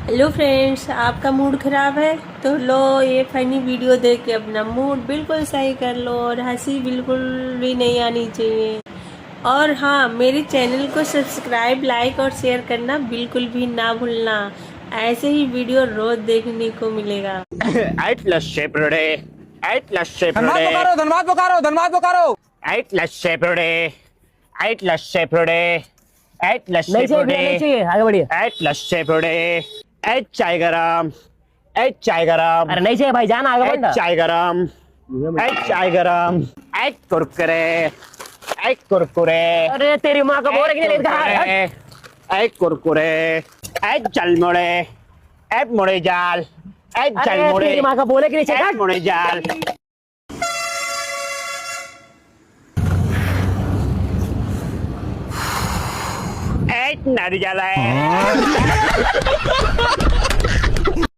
Hello friends, आपका mood ख़राब है तो लो ये फनी वीडियो देख के अपना मूड बिल्कुल सही कर लो और हंसी बिल्कुल भी नहीं आनी चाहिए। और हाँ, मेरे चैनल को सब्सक्राइब, लाइक और शेयर करना बिल्कुल भी ना भूलना। ऐसे ही वीडियो रोज देखने को मिलेगा। Eight लस्से परोड़े, eight लस्से Dhanbad परोड़े, Bokaro, Dhanbad Bokaro, Dhanbad Bokaro. eight लस्से परोड़े, eight लस्से परोड़े, eight लस्से नहीं चाहिए भैया, नहीं परोड़े, चाहिए, आगे बढ़िए। eight लस्से परोड़े, eight चाय गरम, eight चाय गरम, अरे नहीं चाहिए भाई, जाना आगे eight बढ़ना। चाय गरम, eight चाय गरम, eight कुरकुरे, eight कुरकुरे, अरे तेरी माँ का बोल रही है। eight कुरकुरे, eight जलमुड़े, eight मुड़े जाल, eight अरे जलमुड़े, तेरी माँ का बोले कि नहीं eight चाहिए। मुड़े जाल। एक नारियल है।